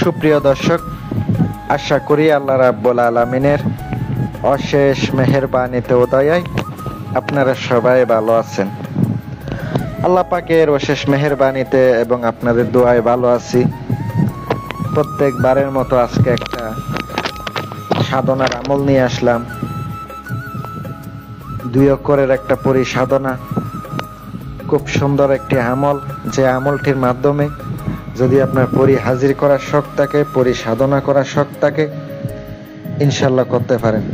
সুপ্রিয় দর্শক, আশা করি আল্লাহ রাব্বুল আলামিনের অশেষ মেহেরবানিতে ও দয়ায় আপনারা সবাই ভালো আছেন। আল্লাহ পাকের অশেষ মেহেরবানিতে এবং আপনাদের দোয়ায় ভালো আছি। প্রত্যেকবারের মতো আজকে একটা সাধনার আমল নিয়ে আসলাম। 2 অক্ষরের একটা পরিসাধনা, খুব সুন্দর একটি আমল, যে আমলটির মাধ্যমে যদি আপনার পরি হাজির করার শখ থাকে, পরি সাধনা করার শখ থাকে, ইনশাল্লাহ করতে পারেন।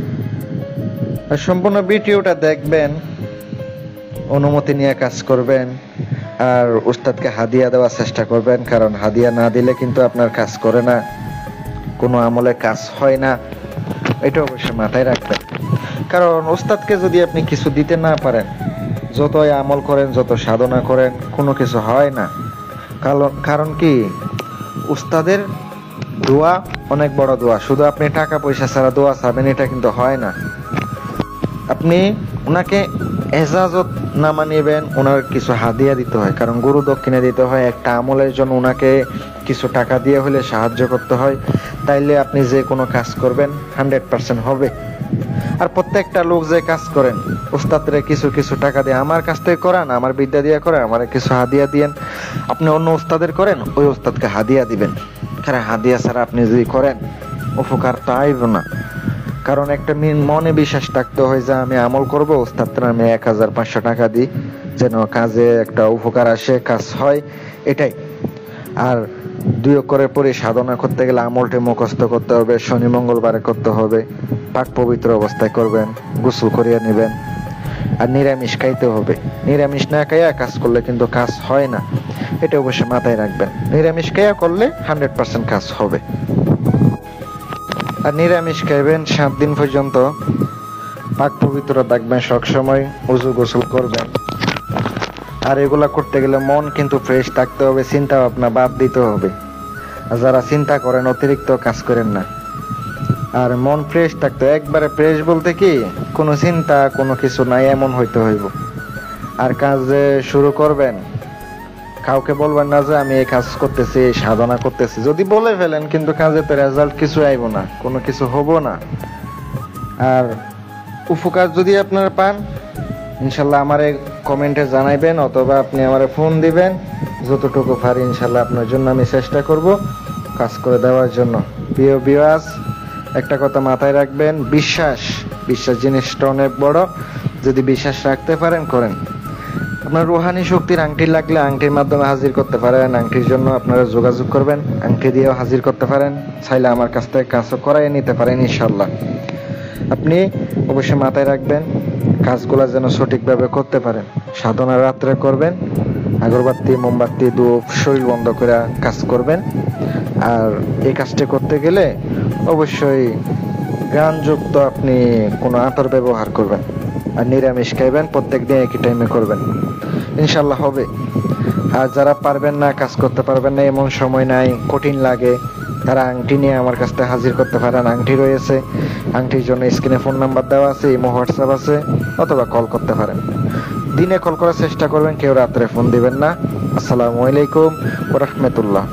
আর সম্পূর্ণ ভিডিওটা দেখবেন, অনুমতি নিয়ে কাজ করবেন, আর উস্তাদকে হাদিয়া দেওয়ার চেষ্টা করবেন, কারণ হাদিয়া না দিলে কিন্তু আপনার কাজ করে না, কোনো আমলে কাজ হয় না। এটা অবশ্যই মাথায় রাখবেন, কারণ উস্তাদকে যদি আপনি কিছু দিতে না পারেন, যতই আমল করেন, যত সাধনা করেন, কোনো কিছু হয় না। কারণ কি, উস্তাদের দোয়া অনেক বড় দোয়া। শুধু আপনি টাকা পয়সা ছাড়া দোয়া চাবেন, এটা কিন্তু হয় না। আপনি ওনাকে এজাজত নামা নেবেন, ওনার কিছু হাদিয়া দিতে হয়, কারণ গুরু দক্ষিণা দিতে হয়। একটা আমলের জন্য ওনাকে কিছু টাকা দিয়ে হলে সাহায্য করতে হয়, তাইলে আপনি যে কোনো কাজ করবেন 100% হবে। আর প্রত্যেকটা লোক যে কাজ করেন, উস্তাদরে কিছু কিছু টাকা দিয়ে আমার কাছ থেকে করান, আমার বিদ্যা দিয়ে করেন, আমার কিছু হাদিয়া দিয়েন। আপনি অন্য উস্তাদের করেন, ওই উস্তাদকে হাদিয়া দিবেন, কারণ হাদিয়া ছাড়া আপনি যদি করেন উপকার তো আইব না। কারণ একটা মনে বিশ্বাস থাকতে হয় যে আমি আমল করব, উস্তাদরা আমি 1500 টাকা দিই, যেন কাজে একটা উপকার আসে, কাজ হয়, এটাই। আর 2 অক্ষরের পরে সাধনা করতে গেলে আমলটি মুখস্থ করতে হবে, শনি মঙ্গলবারে করতে হবে, পাক পবিত্র অবস্থায় করবেন, গোসল করিয়ে নেবেন, আর নিরামিষ খাইতে হবে। নিরামিষ না খাইয়া কাজ করলে কিন্তু কাজ হয় না, এটা অবশ্যই মাথায় রাখবেন। নিরামিষ খাইয়া করলে 100% কাজ হবে। আর নিরামিষ খাইবেন 7 দিন পর্যন্ত, পাক পবিত্র থাকবেন, সবসময় ওযু গোসল করবেন। আর এগুলা করতে গেলে মন কিন্তু ফ্রেশ থাকতে হবে, চিন্তা ভাবনা বাদ দিতে হবে। আর যারা চিন্তা করেন অতিরিক্ত কাজ করেন না, আর মন ফ্রেশ থাকতে, একবারে ফ্রেশ বলতে কি, কোনো চিন্তা কোনো কিছু নাই এমন হইতে হইব। আর কাজ শুরু করবেন, কাউকে বলবেন না যে আমি এই কাজ করতেছি, এই সাধনা করতেছি। যদি বলে ফেলেন, কিন্তু কাজে তো রেজাল্ট কিছু আইব না, কোনো কিছু হবো না। আর উপকার যদি আপনারা পান, ইনশাল্লাহ আমারে কমেন্টে জানাইবেন, অথবা আপনি আমারে ফোন দিবেন। যতটুকু পারি ইনশাল্লাহ আপনার জন্য আমি চেষ্টা করব কাজ করে দেওয়ার জন্য। প্রিয় ভিউয়ার্স, একটা কথা মাথায় রাখবেন, বিশ্বাস জিনিসটা অনেক বড়। যদি বিশ্বাস রাখতে পারেন, করেন। আপনার রুহানি শক্তির আংটি লাগলে আংটির মাধ্যমে হাজির করতে পারেন, আংটির জন্য আপনারা যোগাযোগ করবেন, আংটি দিয়েও হাজির করতে পারেন, চাইলে আমার কাছ থেকে কাজও করাই নিতে পারেন ইনশাল্লাহ। আপনি অবশ্যই মাথায় রাখবেন, কাজগুলো যেন সঠিকভাবে করতে পারেন। সাধনা রাত্রে করবেন, আগরবাতি মোমবাতি ধূপ শরীর বন্ধ করে কাজ করবেন। আর এই কাজটা করতে গেলে অবশ্যই গানযুক্ত আপনি কোনো আতর ব্যবহার করবেন, আর নিরামিষ খাইবেন, প্রত্যেকদিন একই টাইমে করবেন, ইনশাল্লাহ হবে। আর যারা পারবেন না, কাজ করতে পারবেন না, এমন সময় নাই, কঠিন লাগে, তারা আংটি নিয়ে আমার কাছ থেকে হাজির করতে পারেন। আংটি রয়েছে, আংটির জন্য স্ক্রিনে ফোন নাম্বার দেওয়া আছে, ইমো হোয়াটসঅ্যাপ আছে, অথবা কল করতে পারেন। দিনে কল করার চেষ্টা করবেন, কেউ রাত্রে ফোন দিবেন না। আসসালামু আলাইকুম ওয়া রাহমাতুল্লাহ।